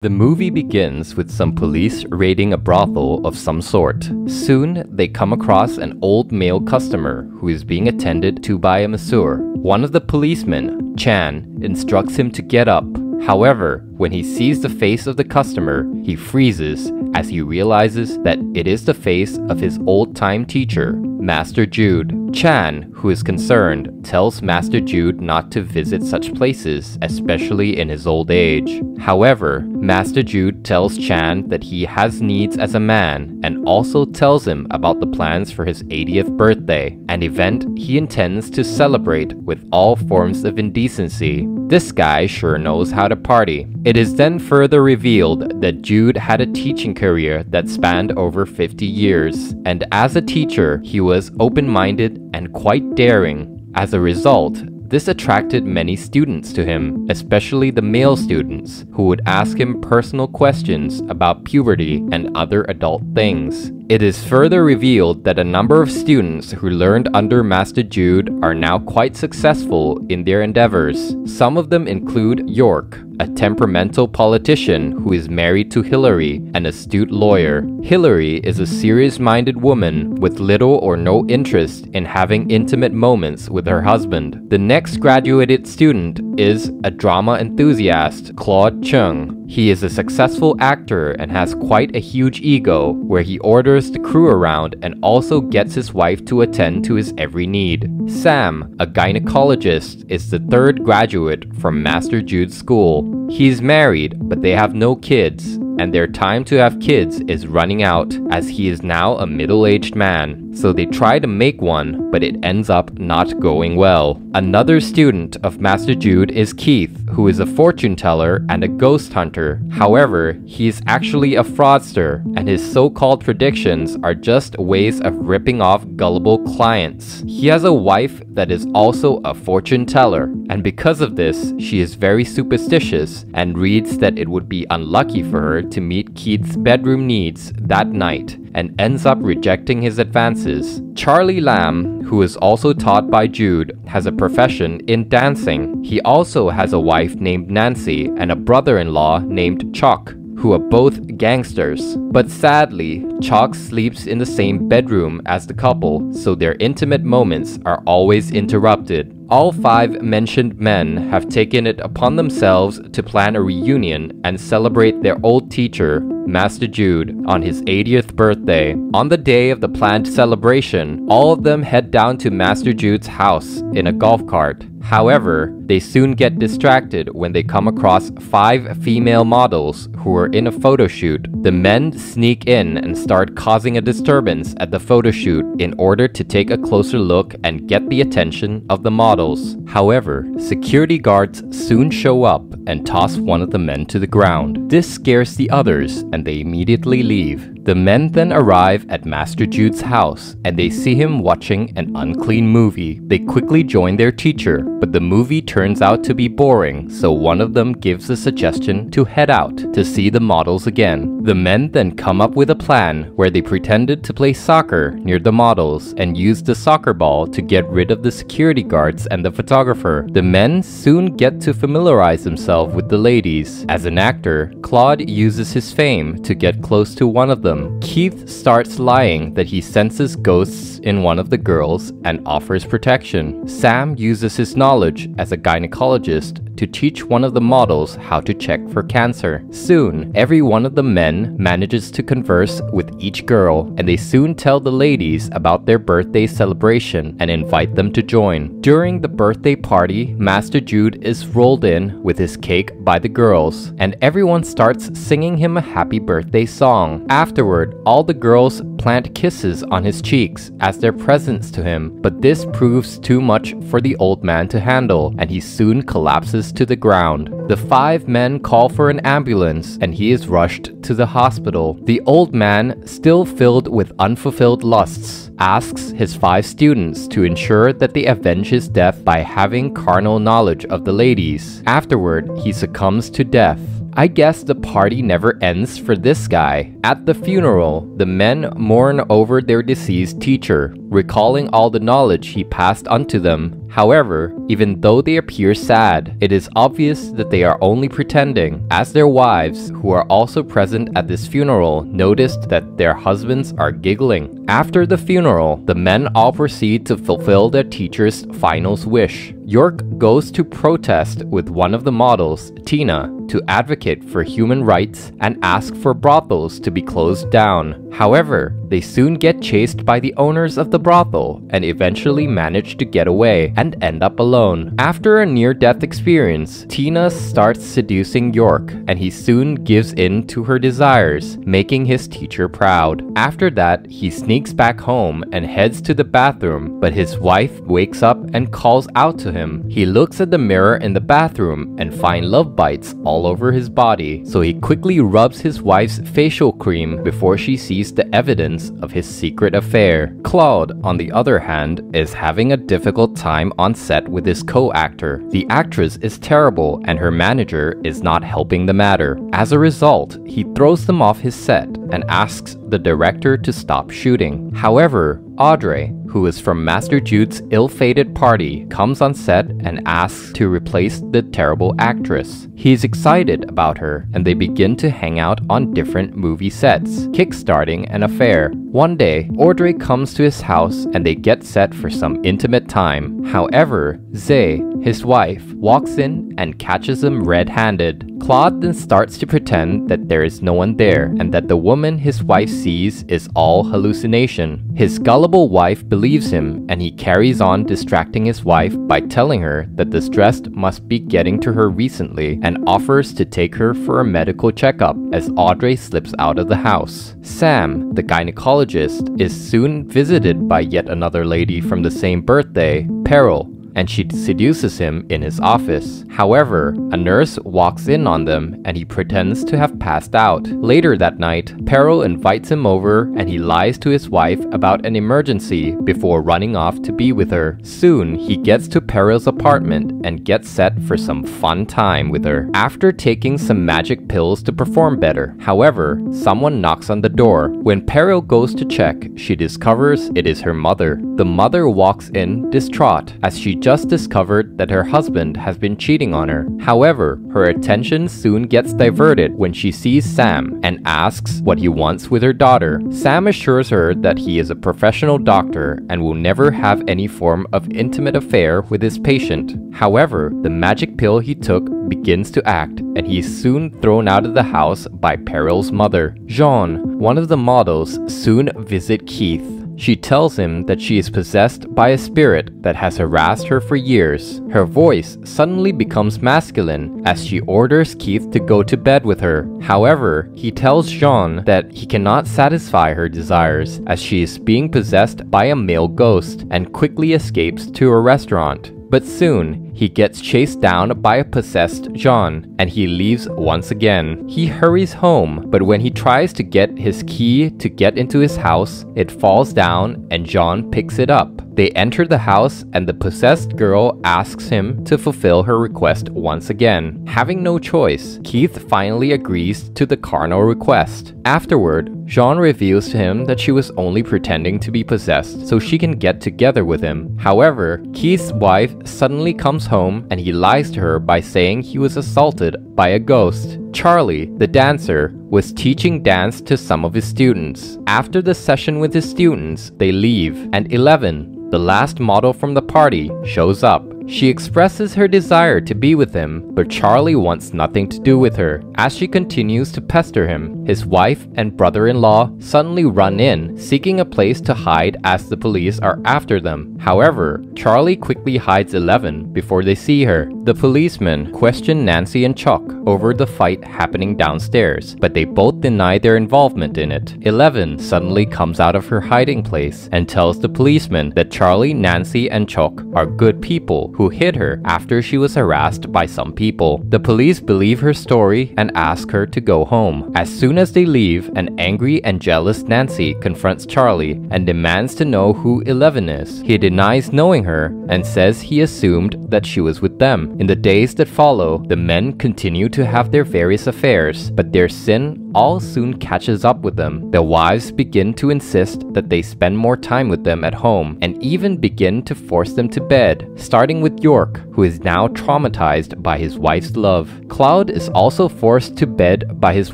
The movie begins with some police raiding a brothel of some sort. Soon, they come across an old male customer who is being attended to by a masseur. One of the policemen, Chan, instructs him to get up. However, when he sees the face of the customer, he freezes as he realizes that it is the face of his old-time teacher, Master Jude. Chan, who is concerned, tells Master Jude not to visit such places, especially in his old age. However, Master Jude tells Chan that he has needs as a man and also tells him about the plans for his 80th birthday, an event he intends to celebrate with all forms of indecency. This guy sure knows how to party. It is then further revealed that Jude had a teaching career that spanned over 50 years, and as a teacher, he was open-minded and quite daring. As a result, this attracted many students to him, especially the male students, who would ask him personal questions about puberty and other adult things. It is further revealed that a number of students who learned under Master Jude are now quite successful in their endeavors. Some of them include York, a temperamental politician who is married to Hillary, an astute lawyer. Hillary is a serious-minded woman with little or no interest in having intimate moments with her husband. The next graduated student is a drama enthusiast, Claude Chung. He is a successful actor and has quite a huge ego, where he orders the crew around and also gets his wife to attend to his every need. Sam, a gynecologist, is the third graduate from Master Jude's school. He's married, but they have no kids, and their time to have kids is running out as he is now a middle-aged man. So they try to make one, but it ends up not going well. Another student of Master Jude is Keith, who is a fortune teller and a ghost hunter. However, he is actually a fraudster, and his so-called predictions are just ways of ripping off gullible clients. He has a wife that is also a fortune teller, and because of this, she is very superstitious and reads that it would be unlucky for her to meet Keith's bedroom needs that night, and ends up rejecting his advances. Charlie Lamb, who is also taught by Jude, has a profession in dancing. He also has a wife named Nancy and a brother-in-law named Chuck, who are both gangsters. But sadly, Chuck sleeps in the same bedroom as the couple, so their intimate moments are always interrupted. All five mentioned men have taken it upon themselves to plan a reunion and celebrate their old teacher, Master Jude, on his 80th birthday. On the day of the planned celebration, all of them head down to Master Jude's house in a golf cart. However, they soon get distracted when they come across 5 female models who are in a photo shoot. The men sneak in and start causing a disturbance at the photo shoot in order to take a closer look and get the attention of the models. However, security guards soon show up and toss one of the men to the ground. This scares the others and they immediately leave. The men then arrive at Master Jude's house and they see him watching an unclean movie. They quickly join their teacher, but the movie turns out to be boring, so one of them gives a suggestion to head out to see the models again. The men then come up with a plan where they pretended to play soccer near the models and used the soccer ball to get rid of the security guards and the photographer. The men soon get to familiarize themselves with the ladies. As an actor, Claude uses his fame to get close to one of them. Keith starts lying that he senses ghosts in one of the girls and offers protection. Sam uses his knowledge as a gynecologist to teach one of the models how to check for cancer. Soon, every one of the men manages to converse with each girl, and they soon tell the ladies about their birthday celebration and invite them to join. During the birthday party, Master Jude is rolled in with his cake by the girls, and everyone starts singing him a happy birthday song. Afterward, all the girls plant kisses on his cheeks as their presents to him, but this proves too much for the old man to handle, and he soon collapses to the ground. The 5 men call for an ambulance and he is rushed to the hospital. The old man, still filled with unfulfilled lusts, asks his 5 students to ensure that they avenge his death by having carnal knowledge of the ladies. Afterward, he succumbs to death. I guess the party never ends for this guy. At the funeral, the men mourn over their deceased teacher, recalling all the knowledge he passed onto them. However, even though they appear sad, it is obvious that they are only pretending, as their wives, who are also present at this funeral, noticed that their husbands are giggling. After the funeral, the men all proceed to fulfill their teacher's final wish. York goes to protest with one of the models, Tina, to advocate for human rights and ask for brothels to be closed down. However, they soon get chased by the owners of the brothel and eventually manage to get away and end up alone. After a near-death experience, Tina starts seducing York, and he soon gives in to her desires, making his teacher proud. After that, he sneaks back home and heads to the bathroom, but his wife wakes up and calls out to him. He looks at the mirror in the bathroom and finds love bites all over his body, so he quickly rubs his wife's facial cream before she sees the evidence of his secret affair. Claude, on the other hand, is having a difficult time on set with his co-actor. The actress is terrible and her manager is not helping the matter. As a result, he throws them off his set and asks the director to stop shooting. However, Audrey, who is from Master Jude's ill-fated party, comes on set and asks to replace the terrible actress. He is excited about her, and they begin to hang out on different movie sets, kickstarting an affair. One day, Audrey comes to his house and they get set for some intimate time. However, Zay, his wife, walks in and catches him red-handed. Claude then starts to pretend that there is no one there and that the woman his wife sees is all hallucination. His gullible wife believes him, and he carries on distracting his wife by telling her that the stress must be getting to her recently and offers to take her for a medical checkup as Audrey slips out of the house. Sam, the gynecologist, is soon visited by yet another lady from the same birthday, Peril, and she seduces him in his office. However, a nurse walks in on them and he pretends to have passed out. Later that night, Peril invites him over and he lies to his wife about an emergency before running off to be with her. Soon, he gets to Peril's apartment and gets set for some fun time with her, after taking some magic pills to perform better. However, someone knocks on the door. When Peril goes to check, she discovers it is her mother. The mother walks in distraught as she just discovered that her husband has been cheating on her. However, her attention soon gets diverted when she sees Sam and asks what he wants with her daughter. Sam assures her that he is a professional doctor and will never have any form of intimate affair with his patient. However, the magic pill he took begins to act, and he is soon thrown out of the house by Peril's mother. Jean, one of the models, soon visits Keith. She tells him that she is possessed by a spirit that has harassed her for years. Her voice suddenly becomes masculine as she orders Keith to go to bed with her. However, he tells Jean that he cannot satisfy her desires as she is being possessed by a male ghost and quickly escapes to a restaurant. But soon, he gets chased down by a possessed John, and he leaves once again. He hurries home, but when he tries to get his key to get into his house, it falls down and John picks it up. They enter the house and the possessed girl asks him to fulfill her request once again. Having no choice, Keith finally agrees to the carnal request. Afterward, Jean reveals to him that she was only pretending to be possessed so she can get together with him. However, Keith's wife suddenly comes home and he lies to her by saying he was assaulted by a ghost. Charlie, the dancer, was teaching dance to some of his students. After the session with his students, they leave, and 11, the last model from the party, shows up. She expresses her desire to be with him, but Charlie wants nothing to do with her. As she continues to pester him, his wife and brother-in-law suddenly run in, seeking a place to hide as the police are after them. However, Charlie quickly hides 11 before they see her. The policemen question Nancy and Chuck over the fight happening downstairs, but they both deny their involvement in it. 11 suddenly comes out of her hiding place and tells the policemen that Charlie, Nancy, and Chuck are good people who hit her after she was harassed by some people. The police believe her story and ask her to go home. As soon as they leave, an angry and jealous Nancy confronts Charlie and demands to know who 11 is. He denies knowing her and says he assumed that she was with them. In the days that follow, the men continue to have their various affairs, but their sin all soon catches up with them. Their wives begin to insist that they spend more time with them at home and even begin to force them to bed, starting with York, who is now traumatized by his wife's love. Cloud is also forced to bed by his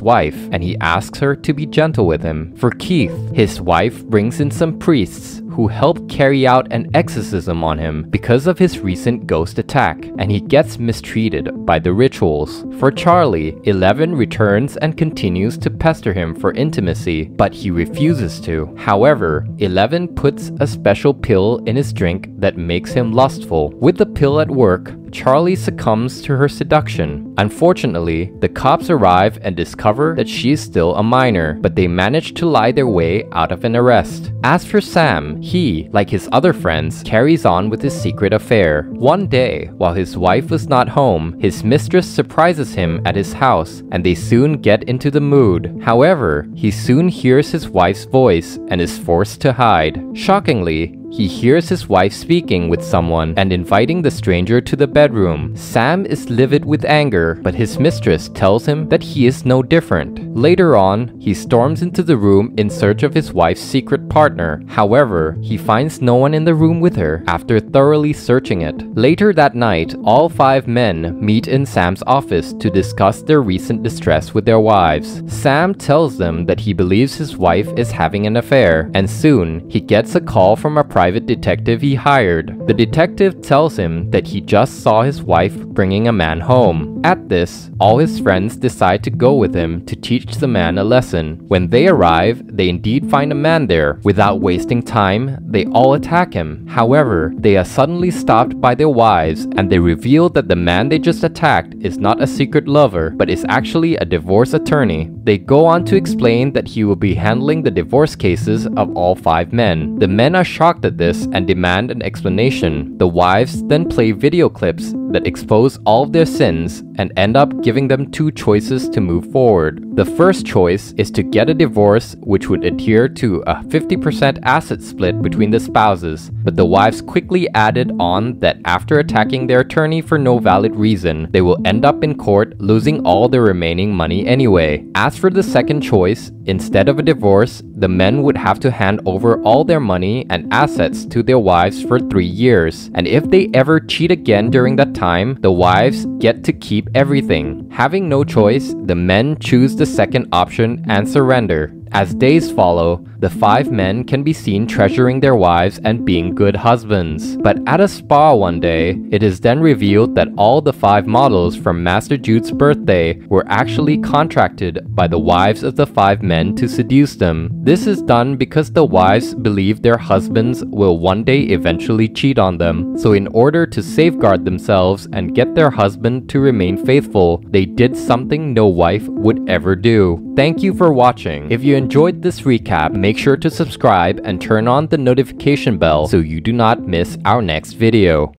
wife, and he asks her to be gentle with him. For Keith, his wife brings in some priests who help carry out an exorcism on him because of his recent ghost attack, and he gets mistreated by the rituals. For Charlie, 11 returns and continues to pester him for intimacy, but he refuses to. However, 11 puts a special pill in his drink that makes him lustful. With the pill at work, Charlie succumbs to her seduction. Unfortunately, the cops arrive and discover that she is still a minor, but they manage to lie their way out of an arrest. As for Sam, he, like his other friends, carries on with his secret affair. One day, while his wife was not home, his mistress surprises him at his house, and they soon get into the mood. However, he soon hears his wife's voice and is forced to hide. Shockingly, he hears his wife speaking with someone and inviting the stranger to the bedroom. Sam is livid with anger, but his mistress tells him that he is no different. Later on, he storms into the room in search of his wife's secret partner. However, he finds no one in the room with her after thoroughly searching it. Later that night, all 5 men meet in Sam's office to discuss their recent distress with their wives. Sam tells them that he believes his wife is having an affair, and soon he gets a call from a private detective he hired. The detective tells him that he just saw his wife bringing a man home. At this, all his friends decide to go with him to teach the man a lesson. When they arrive, they indeed find a man there. Without wasting time, they all attack him. However, they are suddenly stopped by their wives, and they reveal that the man they just attacked is not a secret lover, but is actually a divorce attorney. They go on to explain that he will be handling the divorce cases of all 5 men. The men are shocked at this and demand an explanation. The wives then play video clips that expose all of their sins and end up giving them 2 choices to move forward. The first choice is to get a divorce, which would adhere to a 50% asset split between the spouses, but the wives quickly added on that after attacking their attorney for no valid reason, they will end up in court losing all their remaining money anyway. As for the second choice, instead of a divorce, the men would have to hand over all their money and assets to their wives for 3 years, and if they ever cheat again during that time, the wives get to keep everything. Having no choice, the men choose the second option and surrender. As days follow, the 5 men can be seen treasuring their wives and being good husbands. But at a spa one day, it is then revealed that all the 5 models from Master Jude's birthday were actually contracted by the wives of the 5 men to seduce them. This is done because the wives believe their husbands will one day eventually cheat on them. So in order to safeguard themselves and get their husband to remain faithful, they did something no wife would ever do. Thank you for watching. If you enjoyed this recap, make sure to subscribe and turn on the notification bell so you do not miss our next video.